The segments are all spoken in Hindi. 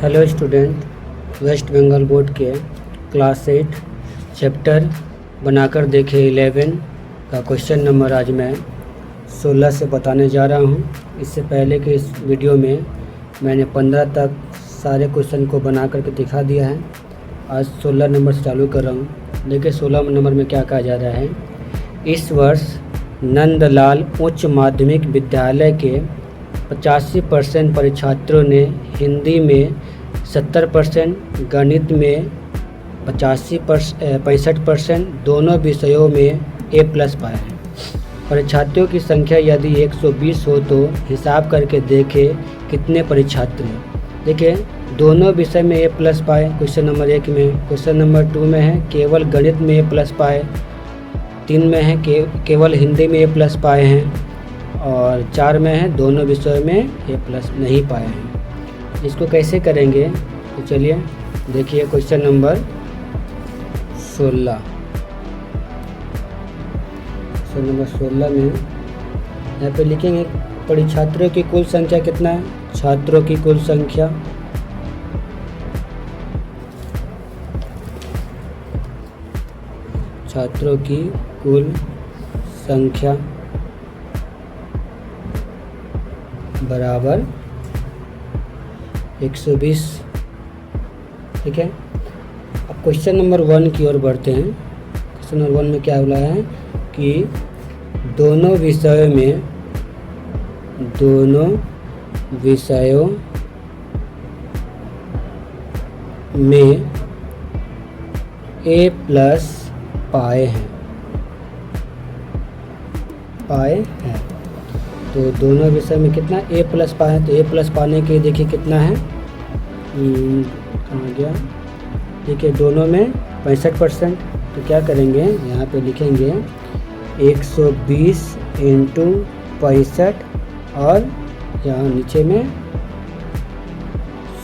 Hello student, West Bengal board के क्लास 8 चैप्टर बनाकर देखे 11 का क्वेश्चन नंबर आज मैं 16 से बताने जा रहा हूं। इससे पहले के इस वीडियो में मैंने 15 तक सारे क्वेश्चन को बना करके दिखा दिया है। आज 16 नंबर से चालू कर रहा हूं। देखिए 16 नंबर में क्या कहा जा रहा है। इस वर्ष नंदलाल उच्च माध्यमिक विद्यालय के 85% परीक्षार्थियों ने हिंदी में 70%, गणित में 65% दोनों विषयों में A+ पाया है। परीक्षार्थियों की संख्या यदि 120 हो तो हिसाब करके देखें कितने परीक्षार्थी हैं। देखिए दोनों विषय में A+ पाए क्वेश्चन नंबर 1 में। क्वेश्चन नंबर 2 में है केवल गणित में A+ पाए। 3 में है केवल हिंदी में A+ पाए हैं। और 4 में है दोनों विषयों में A+ नहीं पाए हैं। इसको कैसे करेंगे तो चलिए देखिए क्वेश्चन नंबर 16। क्वेश्चन नंबर 16 में यहाँ पे लिखेंगे परीक्षार्थियों की कुल संख्या कितना है। छात्रों की कुल संख्या बराबर 120। ठीक है, अब क्वेश्चन नंबर 1 की ओर बढ़ते हैं। क्वेश्चन नंबर 1 में क्या बोला है कि दोनों विषयों में A+ पाए हैं। तो दोनों विषय में कितना A+ पाए हैं। तो A+ पाने के देखिए कितना है, कहाँ गया। देखिए दोनों में 65%। तो क्या करेंगे यहाँ पे लिखेंगे 120 × 65 और यहाँ नीचे में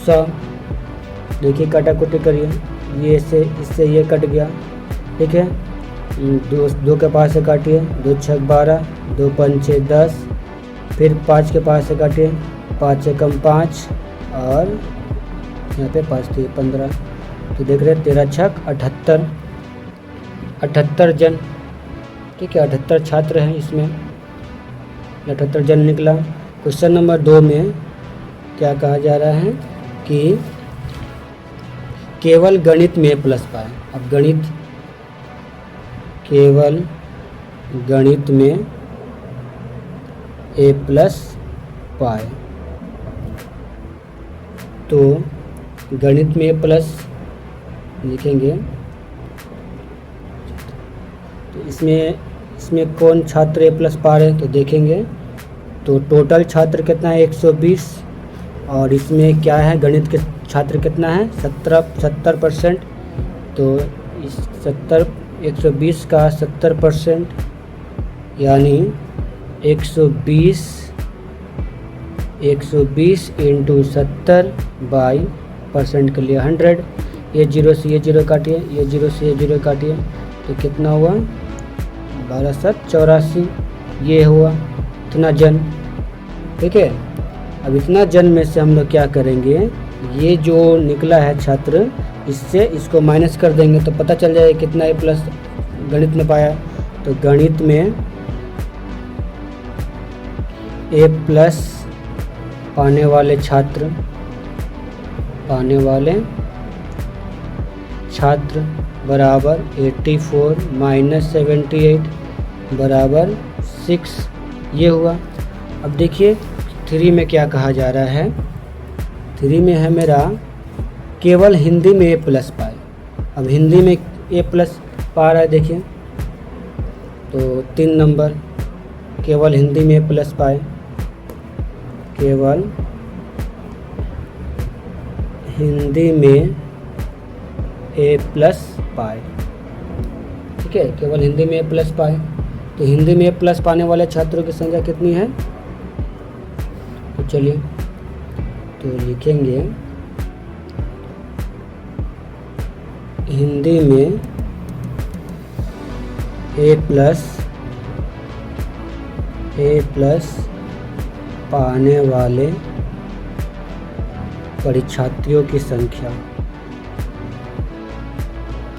100। देखिए काटाकुटी करिए, ये से इससे ये कट गया। ठीक है, 2 के पास से काटिए, 2 × 6 = 12, 2 × 5 = 10, फिर 5 के पास से काटिए, 5 से कम 5 और यहाँ पे 5 × 15। तो देख रहे हैं 13 × 6 = 78 जन। ठीक है, 78 छात्र हैं इसमें, 78 जन निकला। क्वेश्चन नंबर 2 में क्या कहा जा रहा है कि केवल गणित में A+ पाए। अब केवल गणित में A+ पाए। तो गणित में A+ लिखेंगे तो इसमें कौन छात्र A+ पा रहे हैं तो देखेंगे। तो टोटल छात्र कितना है 120 और इसमें क्या है गणित के छात्र कितना है 70%। तो इस 120 का 70% यानी 120 × 70/% के लिए 100। ये 0 से ये 0 काटिए, ये 0 से ये 0 काटिए, तो कितना हुआ 1284। ये हुआ इतना जन। ठीक है, अब इतना जन में से हम लोग क्या करेंगे, ये जो निकला है छात्र इससे इसको माइनस कर देंगे तो पता चल जाएगा कितना A+ गणित में पाया। तो गणित में A+ पाने वाले छात्र बराबर 84 - 78 बराबर 6। ये हुआ। अब देखिए 3 में क्या कहा जा रहा है। 3 में है मेरा केवल हिंदी में A+ पाए। अब हिंदी में A+ पा रहा है देखिए, तो 3 नंबर केवल हिंदी में A+ पाए। केवल हिंदी में A+ पाए। ठीक है, केवल हिंदी में A+ पाए। तो हिंदी में A+ पाने वाले छात्रों की संख्या कितनी है तो चलिए तो लिखेंगे हिंदी में A+ पाने वाले परीक्षार्थियों की संख्या,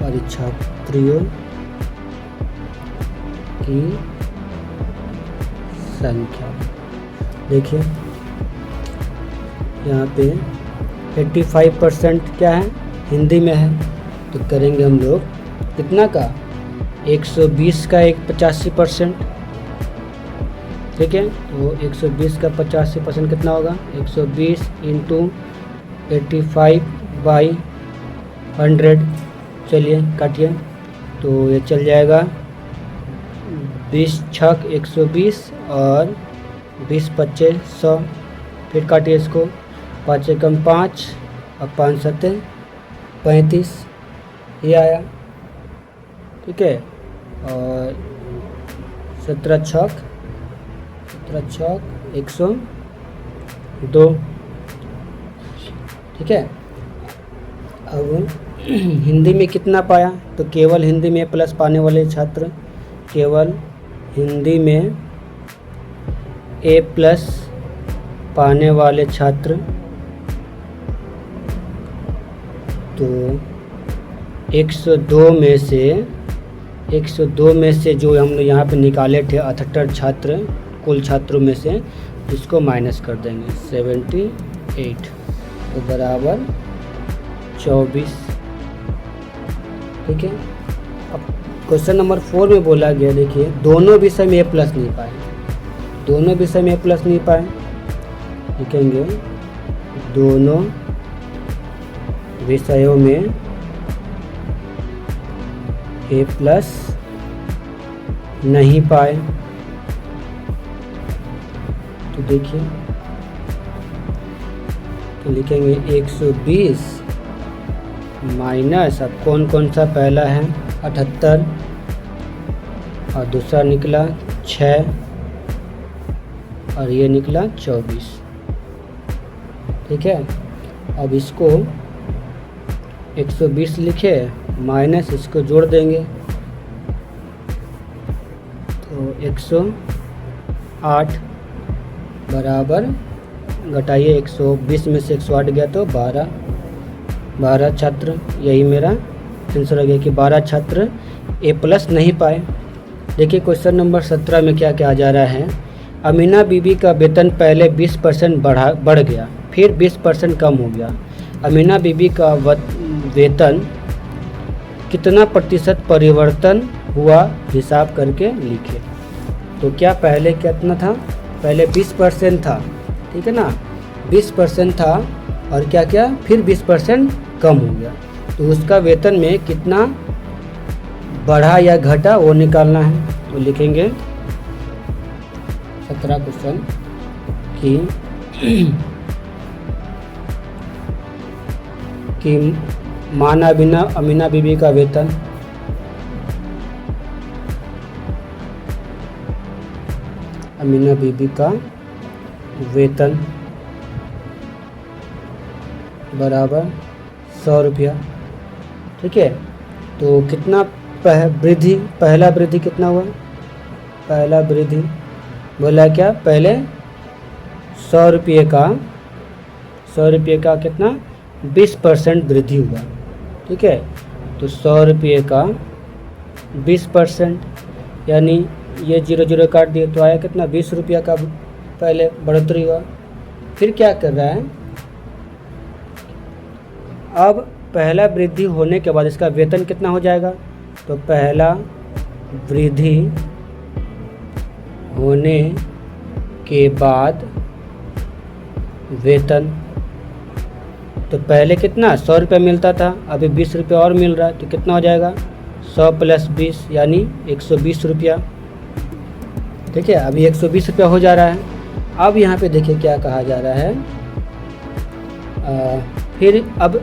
परीक्षार्थियों की संख्या। देखिए यहाँ पे 85% क्या है, हिंदी में है, तो करेंगे हम लोग कितना का, 120 का एक 85%। ठीक है, तो 120 का 85% कितना होगा, 120 इंटू 85/100। चलिए काटिए, तो ये चल जाएगा 20 छक 120 और 20 पच्चे 100। फिर काटिए इसको, 5 एकम 5 और 5 सत्ते 35, ये आया। ठीक है, और 17 छक 102। ठीक है, अब हिंदी में कितना पाया, तो केवल हिंदी में प्लस पाने वाले छात्र, केवल हिंदी में A+ पाने वाले छात्र, तो 102 में से जो हम लोग यहाँ पे निकाले थे 78 छात्र कुल छात्रों में से, इसको माइनस कर देंगे 78, तो बराबर 24। ठीक है, अब क्वेश्चन नंबर 4 में बोला गया, देखिए दोनों विषय में A+ नहीं पाए, दोनों विषय में A+ नहीं पाए, लिखेंगे दोनों विषयों में A+ नहीं पाए। तो देखिए, तो लिखेंगे 120 माइनस, अब कौन कौन सा पहला है 78 और दूसरा निकला 6 और ये निकला 24। ठीक है, अब इसको 120 लिखे माइनस इसको जोड़ देंगे, तो 108 बराबर, घटाइए 120 में से 108 गया तो 12 छात्र, यही मेरा आंसर आ गया कि 12 छात्र A+ नहीं पाए। देखिए क्वेश्चन नंबर 17 में क्या क्या आ जा रहा है, अमीना बीबी का वेतन पहले 20% बढ़ गया, फिर 20% कम हो गया। अमीना बीबी का वेतन कितना प्रतिशत परिवर्तन हुआ, हिसाब करके लिखे। तो क्या पहले कितना था, पहले 20% था, ठीक है ना, 20% था, और क्या क्या फिर 20% कम हो गया, तो उसका वेतन में कितना बढ़ा या घटा वो निकालना है। तो लिखेंगे 17 क्वेश्चन कि माना अमीना बीबी का वेतन, अमीना बीबी का वेतन बराबर 100 रुपया। ठीक है, तो कितना वृद्धि, पहला वृद्धि कितना हुआ, पहला वृद्धि बोला क्या, पहले 100 रुपये का कितना 20% वृद्धि हुआ। ठीक है, तो 100 रुपये का 20%, यानी ये 0 काट दिए तो आया कितना 20 रुपया का पहले बढ़ोतरी हुआ। फिर क्या कर रहा है, अब पहला वृद्धि होने के बाद इसका वेतन कितना हो जाएगा, तो पहला वृद्धि होने के बाद वेतन, तो पहले कितना 100 रुपये मिलता था, अभी 20 रुपये और मिल रहा है, तो कितना हो जाएगा 100 + 20 यानी 120 रुपया। ठीक है, अभी 120 रुपया हो जा रहा है। अब यहाँ पे देखिए क्या कहा जा रहा है, फिर अब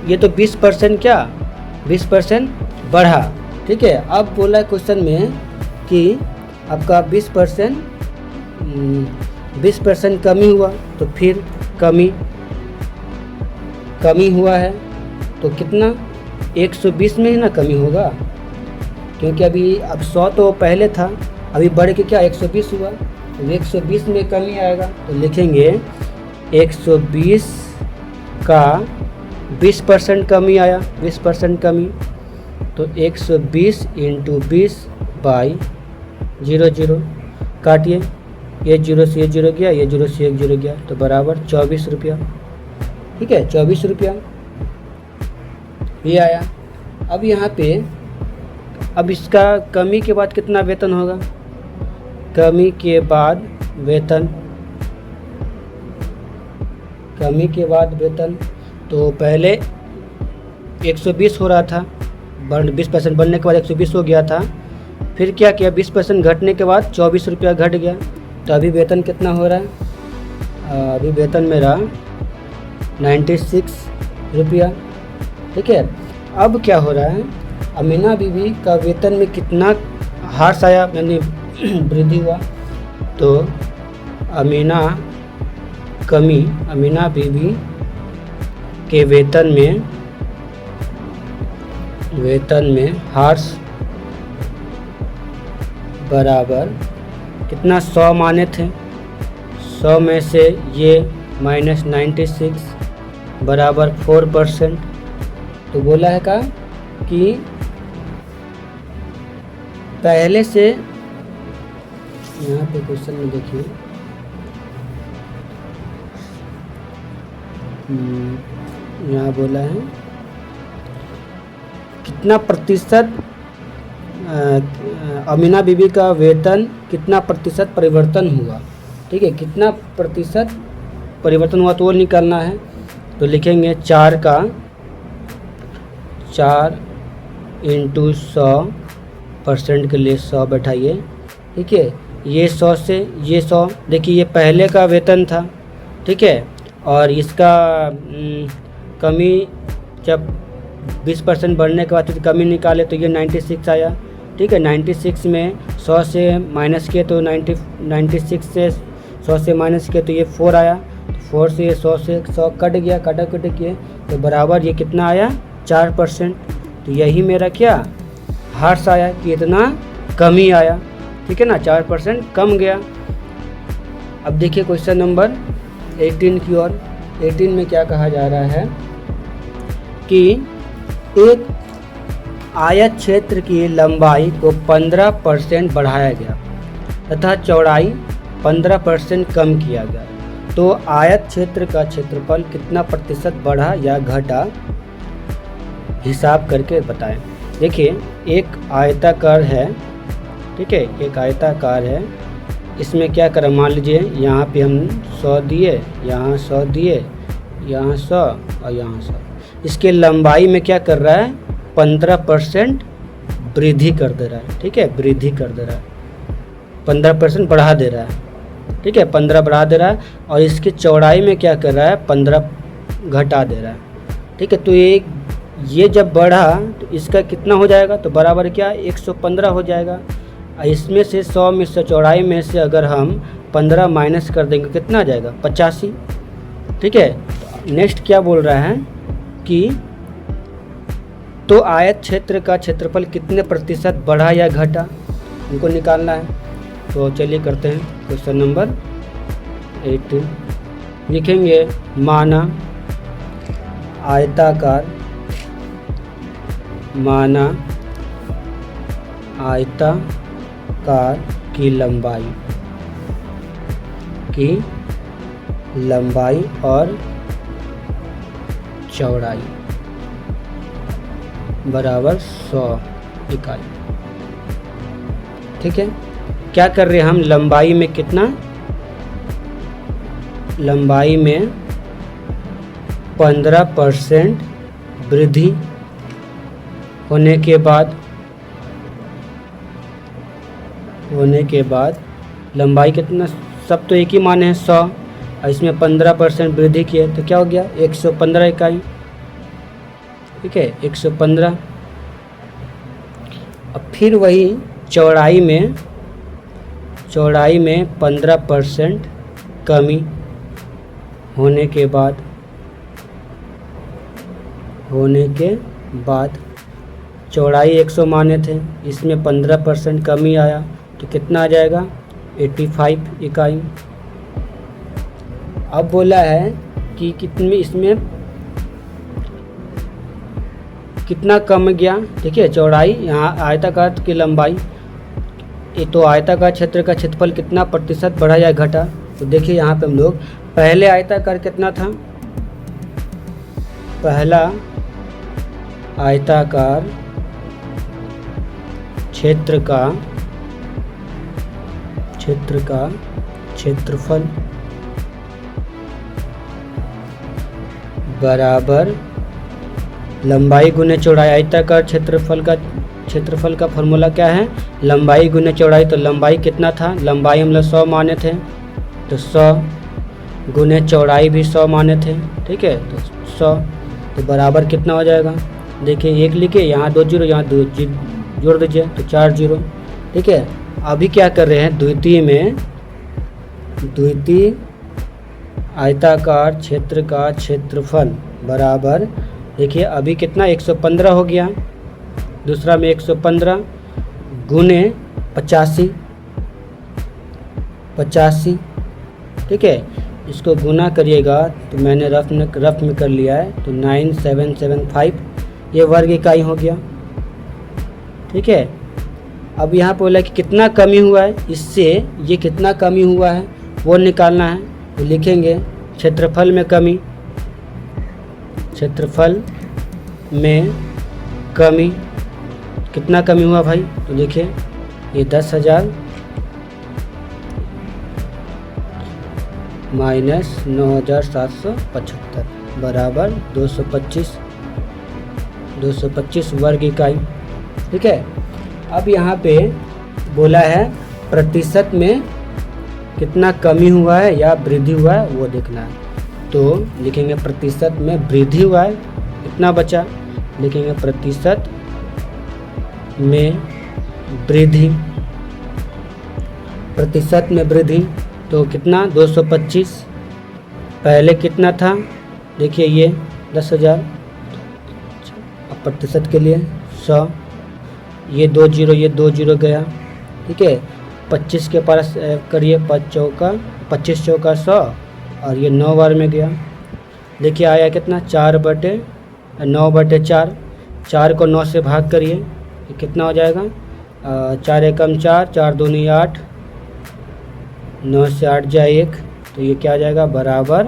ये तो 20% क्या 20% बढ़ा। ठीक है, अब बोला है क्वेश्चन में कि आपका 20% कमी हुआ, तो फिर कमी हुआ है, तो कितना 120 में ही ना कमी होगा, क्योंकि अभी अब 100 तो पहले था, अभी बढ़ के क्या 120 हुआ, तो 120 में कमी आएगा। तो लिखेंगे 120 का 20% कमी आया, 20% कमी, तो 120 इंटू 20/00 काटिए, ये 0 से ये 0 गया, ये 0 से 1 0 गया, तो बराबर 24 रुपया। ठीक है, 24 रुपया ये आया। अब यहाँ पे अब इसका कमी के बाद कितना वेतन होगा, कमी के बाद वेतन, कमी के बाद वेतन, तो पहले 120 हो रहा था, 20% बढ़ने के बाद 120 हो गया था, फिर क्या किया, 20% घटने के बाद 24 रुपया घट गया, तो अभी वेतन कितना हो रहा है, अभी वेतन मेरा 96 रुपया। ठीक है, अब क्या हो रहा है, अमीना बीवी का वेतन में कितना ह्रास आया, यानी वृद्धि हुआ, तो अमीना बीवी के वेतन में ह्रास बराबर कितना, 100 माने थे, 100 में से ये -96 बराबर 4%। तो बोला है का कि पहले से, यहाँ पे क्वेश्चन में देखिए, यहाँ बोला है कितना प्रतिशत अमीना बीबी का वेतन कितना प्रतिशत परिवर्तन हुआ। ठीक है, कितना प्रतिशत परिवर्तन हुआ तो वो निकालना है, तो लिखेंगे 4 इंटू 100% के लिए 100 बैठाइए। ठीक है, ये 100 से ये 100, देखिए ये पहले का वेतन था। ठीक है, और इसका कमी जब 20% बढ़ने के बाद फिर कमी निकाले तो ये 96 आया। ठीक है, 96 में 100 से माइनस किए तो 96 से 100 से माइनस किए तो ये 4 आया, 4 से 100 से 100 कट गया, कटा किए तो बराबर ये कितना आया, 4%। तो यही मेरा क्या ह्रास आया कि इतना कमी आया। ठीक है ना, 4% कम गया। अब देखिए क्वेश्चन नंबर 18 की ओर। 18 में क्या कहा जा रहा है कि एक आयत क्षेत्र की लंबाई को 15% बढ़ाया गया तथा चौड़ाई 15% कम किया गया, तो आयत क्षेत्र का क्षेत्रफल कितना प्रतिशत बढ़ा या घटा, हिसाब करके बताएं। देखिए एक आयताकार है, ठीक है, एक आयताकार है, इसमें क्या करें, मान लीजिए यहाँ पे हम 100 दिए, यहाँ 100 दिए, यहाँ 100 और यहाँ 100, इसके लंबाई में क्या कर रहा है, 15% वृद्धि कर दे रहा है। ठीक है, वृद्धि कर दे रहा है, 15% बढ़ा दे रहा है। ठीक है, 15 बढ़ा दे रहा है, और इसकी चौड़ाई में क्या कर रहा है, 15 घटा दे रहा है। ठीक है, तो ये जब बढ़ा तो इसका कितना हो जाएगा, तो बराबर क्या 115 हो जाएगा। इसमें से 100 में से चौड़ाई में से अगर हम 15 माइनस कर देंगे कितना आ जाएगा, 85। ठीक है, नेक्स्ट क्या बोल रहा है कि तो आयत क्षेत्र का क्षेत्रफल कितने प्रतिशत बढ़ा या घटा, उनको निकालना है। तो चलिए करते हैं क्वेश्चन नंबर 18। लिखेंगे माना आयताकार की लंबाई और चौड़ाई बराबर 100 इकाई। ठीक है, क्या कर रहे हैं हम, लंबाई में कितना, लंबाई में 15% वृद्धि होने के बाद लंबाई कितना, सब तो एक ही मान है 100, और इसमें 15% वृद्धि किए तो क्या हो गया, 115 इकाई। ठीक है, 115। अब फिर वही चौड़ाई में 15% कमी होने के बाद चौड़ाई 100 माने थे, इसमें 15% कमी आया तो कितना आ जाएगा, 85 इकाई। अब बोला है कि कितने, इसमें कितना कम गया, देखिए चौड़ाई, यहाँ आयताकार की लंबाई, ये तो आयताकार क्षेत्र का क्षेत्रफल कितना प्रतिशत बढ़ा या घटा। तो देखिए यहाँ पे हम लोग पहले आयताकार कितना था, पहला आयताकार क्षेत्र का क्षेत्रफल बराबर लंबाई गुने चौड़ाई। आयताकार क्षेत्रफल का फॉर्मूला क्या है, लंबाई गुने चौड़ाई। तो लंबाई कितना था, लंबाई हम लोग 100 माने थे, तो 100 गुने चौड़ाई भी 100 माने थे, ठीक है। तो 100 तो बराबर कितना हो जाएगा, देखिए 1 लिखे, यहाँ 2 जीरो, यहाँ 2 जोड़ दीजिए तो 4 जीरो, ठीक है। अभी क्या कर रहे हैं, द्वितीय आयताकार क्षेत्र का क्षेत्रफल बराबर, देखिए अभी कितना 115 हो गया, दूसरा में 115 गुने 85, ठीक है। इसको गुना करिएगा तो मैंने रफ में कर लिया है, तो 9775 ये वर्ग इकाई हो गया, ठीक है। अब यहाँ पे बोला कि कितना कमी हुआ है, इससे ये कितना कमी हुआ है वो निकालना है। तो लिखेंगे क्षेत्रफल में कमी, कितना कमी हुआ भाई, तो देखिए ये 10,000 माइनस 9,775 बराबर 225 वर्ग इकाई, ठीक है। अब यहाँ पे बोला है प्रतिशत में कितना कमी हुआ है या वृद्धि हुआ है वो देखना है। तो लिखेंगे प्रतिशत में वृद्धि हुआ है, कितना बचा, लिखेंगे प्रतिशत में वृद्धि, तो कितना 225, पहले कितना था, देखिए ये 10,000, अब प्रतिशत के लिए 100, ये 2 जीरो गया, ठीक है। 25 के पास करिए, 25 चौका 100 और ये 9 बार में गया, देखिए आया कितना 4/9/4, 4 को 9 से भाग करिए, ये कितना हो जाएगा, 4 एकम 4, 4 दूनी 8, 9 से 8 जाए 1, तो ये क्या आ जाएगा बराबर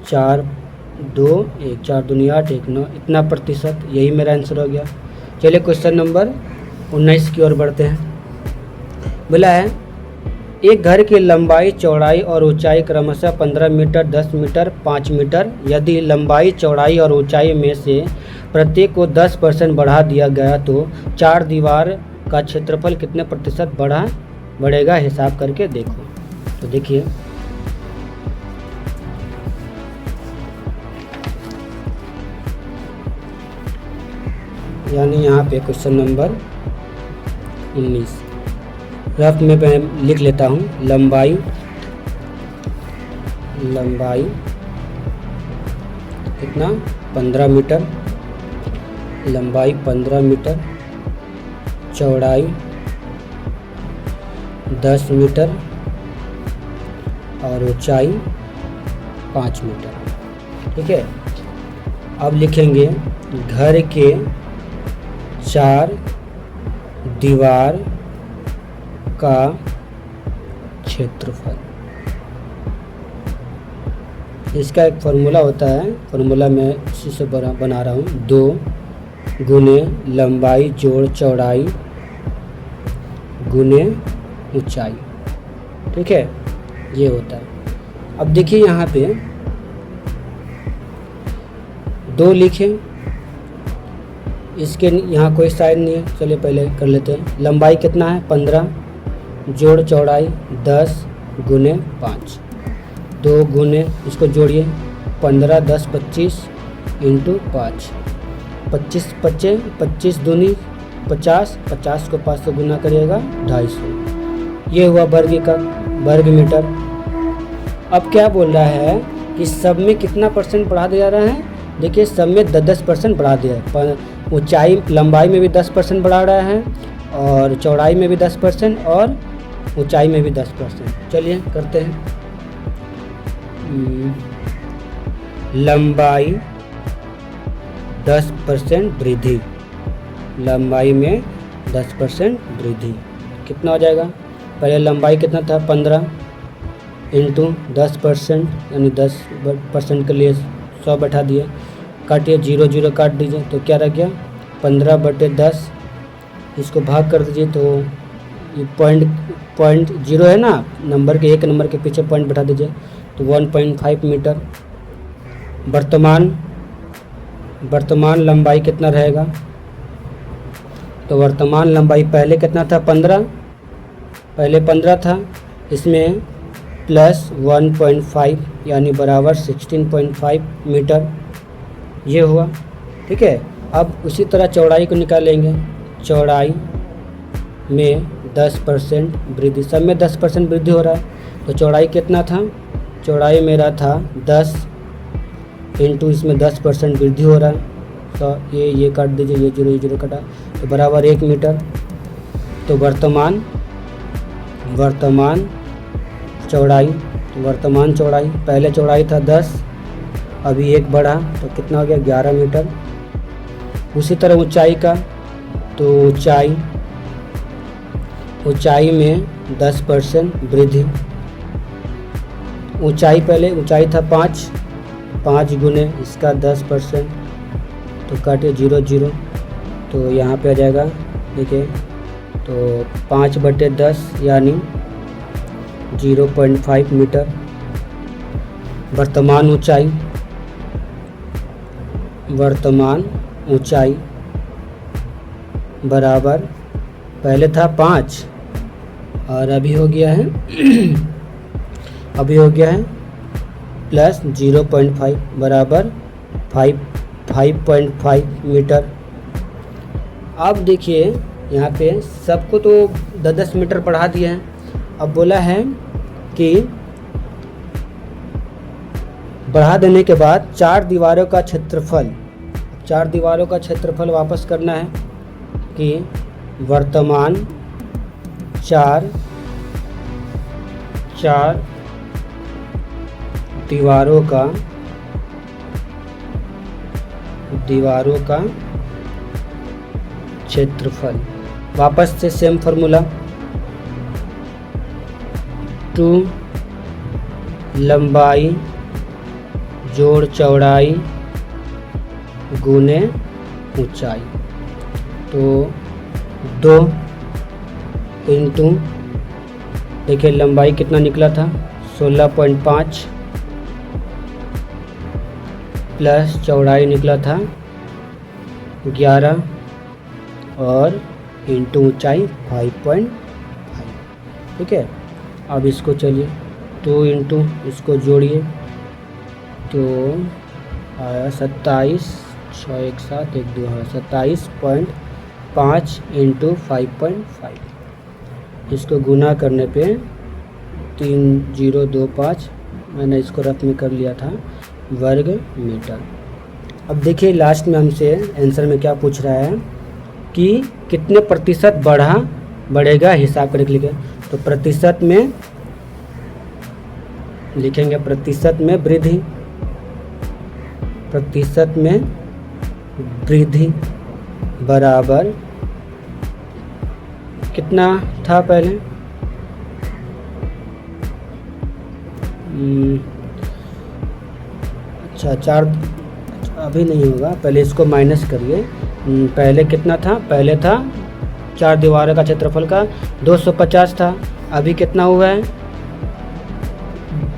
4 2 1, 4 दूनी 8 1 9, इतना प्रतिशत, यही मेरा आंसर हो गया। चलिए क्वेश्चन नंबर 19 की ओर बढ़ते हैं। बोला है एक घर की लंबाई, चौड़ाई और ऊंचाई क्रमशः 15 मीटर, 10 मीटर, 5 मीटर। यदि लंबाई, चौड़ाई और ऊंचाई में से प्रत्येक को 10% बढ़ा दिया गया तो 4 दीवार का क्षेत्रफल कितने प्रतिशत बढ़ेगा, हिसाब करके देखो। तो देखिए यानी यहाँ पे क्वेश्चन नंबर 19 रफ में मैं लिख लेता हूँ। लंबाई कितना 15 मीटर, लंबाई 15 मीटर, चौड़ाई 10 मीटर और ऊंचाई 5 मीटर, ठीक है। अब लिखेंगे घर के 4 दीवार का क्षेत्रफल। इसका एक फार्मूला होता है, फार्मूला मैं इसी से बना रहा हूँ, 2 गुने लंबाई जोड़ चौड़ाई गुने ऊंचाई, ठीक है, ये होता है। अब देखिए यहाँ पे 2 लिखें, इसके यहाँ कोई साइन नहीं है, चलिए पहले कर लेते हैं। लंबाई कितना है 15 जोड़ चौड़ाई 10 गुने 5, 2 गुने इसको जोड़िए 15 10 25 इंटू 5, 25 25 25 दूनी 50, 50 को 5 से गुना करिएगा 250, ये हुआ वर्ग मीटर। अब क्या बोल रहा है कि सब में कितना परसेंट बढ़ा दिया रहा है, देखिए सब में 10% बढ़ा दिया है। ऊंचाई लंबाई में भी 10% बढ़ा रहा है और चौड़ाई में भी 10% और ऊंचाई में भी 10%। चलिए करते हैं। लंबाई 10% वृद्धि, लंबाई में 10% वृद्धि। कितना हो जाएगा? पहले लंबाई कितना था 15 इंटू 10% यानी 10% के लिए 100 बैठा दिए, काटिए 0 0 काट दीजिए तो क्या रह गया 15/10। इसको भाग कर दीजिए तो ये पॉइंट 0 है ना, नंबर के एक नंबर के पीछे पॉइंट बैठा दीजिए तो 1.5 मीटर। वर्तमान लंबाई कितना रहेगा? तो वर्तमान लंबाई पहले कितना था 15, पहले 15 था, इसमें प्लस 1.5 यानी बराबर 16.5 मीटर ये हुआ। ठीक है, अब उसी तरह चौड़ाई को निकालेंगे। चौड़ाई में 10% वृद्धि, सब में 10% वृद्धि हो रहा है तो चौड़ाई कितना था? चौड़ाई मेरा था 10 इंटू इसमें 10% वृद्धि हो रहा है तो ये काट दीजिए, ये 0 कटा तो बराबर 1 मीटर। तो वर्तमान चौड़ाई, पहले चौड़ाई था 10, अभी 1 बढ़ा तो कितना हो गया 11 मीटर। उसी तरह ऊंचाई का, तो ऊंचाई में 10% वृद्धि। ऊंचाई पहले ऊंचाई था 5 गुने इसका 10% तो काटिए 0 0 तो यहाँ पे आ जाएगा, देखिए तो 5/10 यानी 0.5 मीटर। वर्तमान ऊंचाई बराबर पहले था 5 और अभी हो गया है प्लस 0.5 बराबर 5.5 मीटर। अब देखिए यहाँ पे सबको तो 10 मीटर बढ़ा दिए हैं। अब बोला है कि बढ़ा देने के बाद 4 दीवारों का क्षेत्रफल वापस करना है कि वर्तमान 4 दीवारों का क्षेत्रफल। वापस से सेम फार्मूला, 2 लंबाई जोड़ चौड़ाई गुने ऊंचाई, तो 2 इंटू देखिए लंबाई कितना निकला था 16.5 प्लस चौड़ाई निकला था 11 और इंटू ऊंचाई 5.5। ठीक है, अब इसको चलिए 2 इंटू इसको जोड़िए तो आया 27, 6 1 7 1 2 है 27.5 इंटू 5.5। इसको गुना करने पे 3025 मैंने इसको रफ में कर लिया था वर्ग मीटर। अब देखिए लास्ट में हमसे आंसर में क्या पूछ रहा है कि कितने प्रतिशत बढ़ेगा हिसाब करके लिखे, तो प्रतिशत में लिखेंगे प्रतिशत में वृद्धि बराबर कितना था पहले अच्छा 4 अभी नहीं होगा, पहले इसको माइनस करिए। पहले कितना था? पहले था 4 दीवारों का क्षेत्रफल का 250 था, अभी कितना हुआ है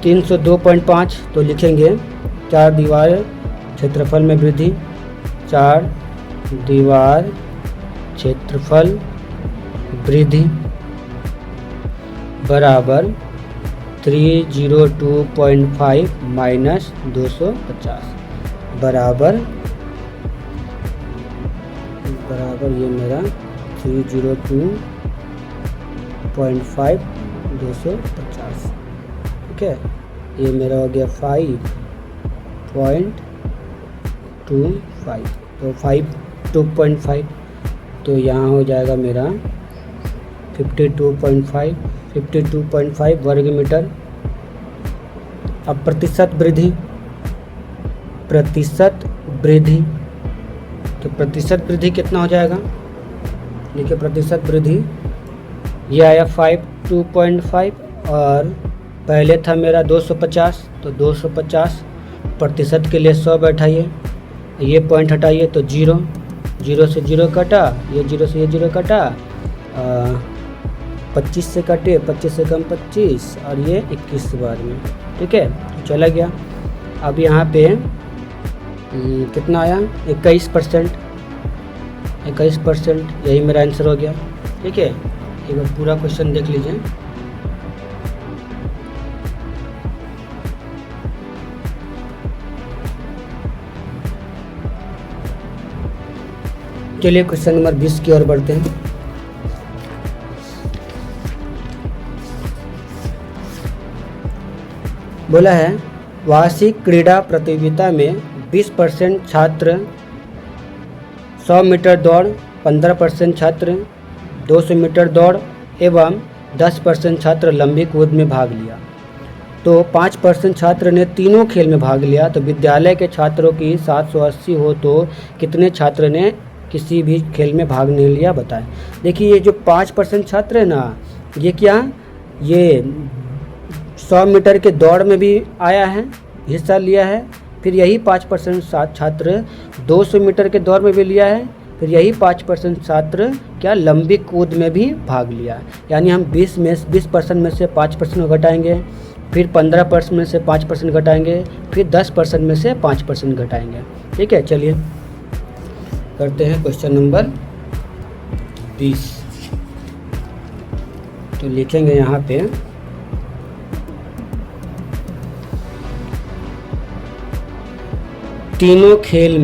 302.5। तो लिखेंगे 4 दीवार क्षेत्रफल में वृद्धि, 4 दीवार क्षेत्रफल वृद्धि बराबर 302.5 माइनस 250 बराबर ये मेरा 302.5 250। ठीक है, ये मेरा हो गया 5.25 तो 2.5 तो यहाँ हो जाएगा मेरा 52.5 वर्ग मीटर। अब प्रतिशत वृद्धि तो प्रतिशत वृद्धि कितना हो जाएगा? देखिए प्रतिशत वृद्धि ये आया 2.5 और पहले था मेरा 250, तो 250 प्रतिशत के लिए 100 बैठाइए, ये पॉइंट हटाइए तो 0, 0 से 0 कटा, ये 0 से ये 0 कटा, 25 से कटे, 25 से कम 25 और ये 21 बाद में। ठीक है, तो चला गया। अब यहाँ पे कितना आया? 21%, 21%, यही मेरा आंसर हो गया। ठीक है, एक बार पूरा क्वेश्चन देख लीजिए। चलिए क्वेश्चन नंबर 20 की ओर बढ़ते हैं। बोला है वार्षिक क्रीड़ा प्रतियोगिता में 20% छात्र 100 मीटर दौड़, 15% छात्र 200 मीटर दौड़ एवं 10% छात्र लंबी कूद में भाग लिया। तो 5% छात्र ने तीनों खेल में भाग लिया। तो विद्यालय के छात्रों की 780 हो तो कितने छात्र ने किसी भी खेल में भाग नहीं लिया, बताएं। देखिए ये जो 5% छात्र है ना, ये क्या, ये 100 मीटर के दौड़ में भी आया है, हिस्सा लिया है। फिर यही 5% छात्र 200 मीटर के दौड़ में भी लिया है। फिर यही 5% छात्र क्या लंबी कूद में भी भाग लिया। यानी हम 20% में से 5% घटाएंगे, फिर 15% में से 5% घटाएंगे, फिर 10% में से 5% घटाएंगे। ठीक है, चलिए करते हैं क्वेश्चन नंबर 20। तो लिखेंगे यहाँ पे तीनों खेल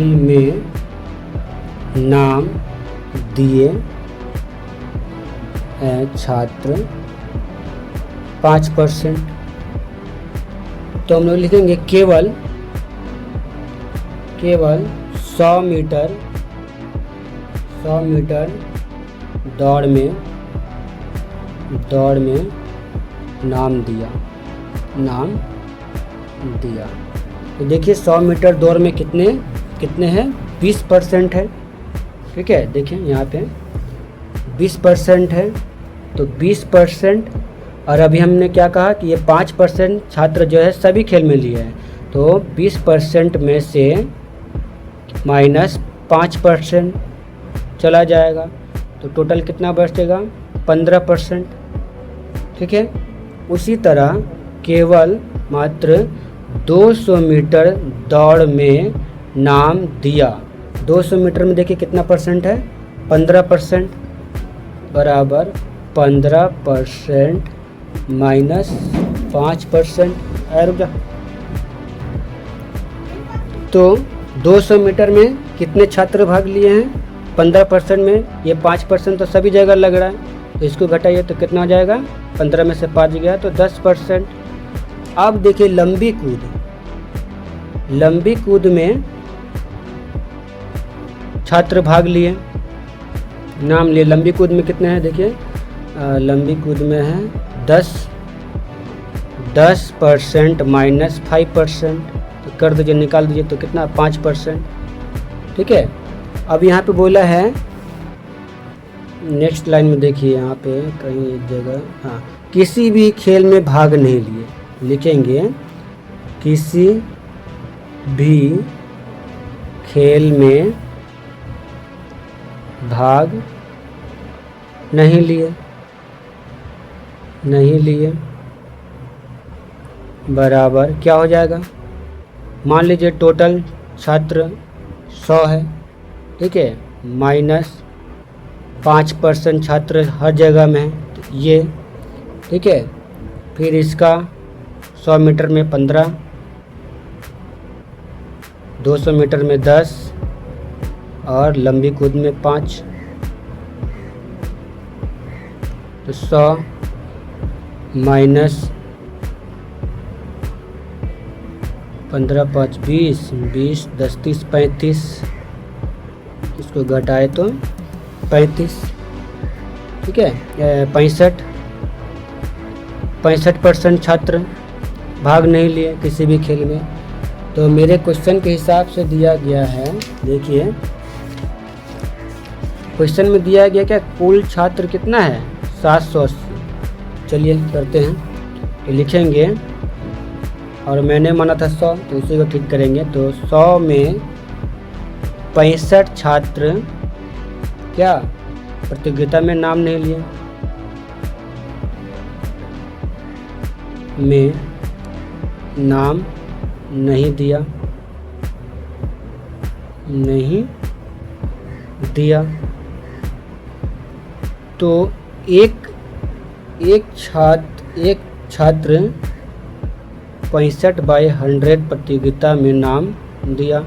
में नाम दिए छात्र 5%। तो हम लोग लिखेंगे केवल 100 मीटर दौड़ में नाम दिया। तो देखिए 100 मीटर दौड़ में कितने हैं? 20% है। ठीक है, देखिए यहाँ पे 20% है, तो 20%। और अभी हमने क्या कहा कि ये 5% छात्र जो है सभी खेल में लिए हैं। तो 20% में से -5% चला जाएगा, तो टोटल कितना बचेगा? 15%। ठीक है, उसी तरह केवल मात्र 200 मीटर दौड़ में नाम दिया। 200 मीटर में देखिए कितना परसेंट है? 15%, बराबर 15% -5%। रुक जा। तो 200 मीटर में कितने छात्र भाग लिए हैं? 15% में ये 5% तो सभी जगह लग रहा है, तो इसको घटाइए तो कितना हो जाएगा? 15 में से 5 गया तो 10%। अब देखिए लंबी कूद में छात्र भाग लिए, नाम लिए। लंबी कूद में कितने हैं? देखिए लंबी कूद में है 10% -5%, तो कर दीजिए, निकाल दीजिए, तो कितना? 5%। ठीक है, अब यहाँ पे बोला है नेक्स्ट लाइन में, देखिए यहाँ पे कहीं एक जगह, हाँ, किसी भी खेल में भाग नहीं लिए। लिखेंगे किसी भी खेल में भाग नहीं लिए, बराबर क्या हो जाएगा? मान लीजिए टोटल छात्र 100 है। ठीक है, -5% छात्र हर जगह में है, तो ये। ठीक है, फिर इसका 100 मीटर में 15, 200 मीटर में 10 और लंबी कूद में 5। तो 100 माइनस 15 5 20, 20 10 30 35, इसको घटाए तो 35। ठीक है, 65% छात्र भाग नहीं लिए किसी भी खेल में। तो मेरे क्वेश्चन के हिसाब से दिया गया है, देखिए क्वेश्चन में दिया गया क्या, कुल छात्र कितना है 780। चलिए करते हैं, तो लिखेंगे और मैंने माना था 100, तो उसी को ठीक करेंगे। तो 100 में 65 छात्र क्या प्रतियोगिता में नाम नहीं लिए, में नाम नहीं दिया, तो एक छात्र 65/100 प्रतियोगिता में नाम दिया।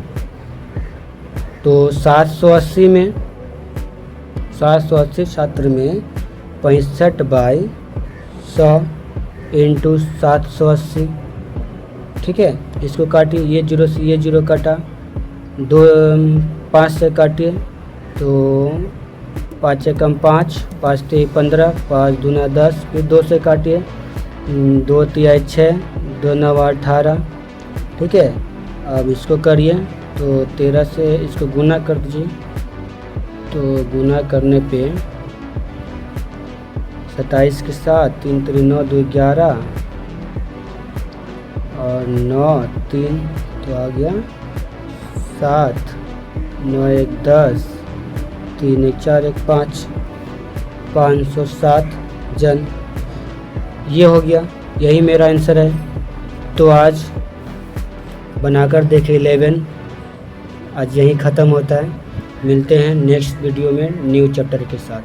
तो 780 छात्र में 65/100 इंटू 780, ठीक है। इसको काटिए, ये 0 से ये 0 काटा, 5 से काटिए, तो 5 एकम 5, 5 3 15, 5 दूना 10, फिर 2 से काटिए, 2 तिहाई 6, 2 9 18, ठीक है। अब इसको करिए, तो 13 से इसको गुना कर दीजिए, तो गुना करने पे 27 के साथ 3 3 9 2 11 और 9 3, तो आ गया 7, 9 1 10, 3 1 4 1 5, 507 जन। ये हो गया, यही मेरा आंसर है। तो आज बनाकर देखें 11 आज यहीं ख़त्म होता है। मिलते हैं नेक्स्ट वीडियो में न्यू चैप्टर के साथ।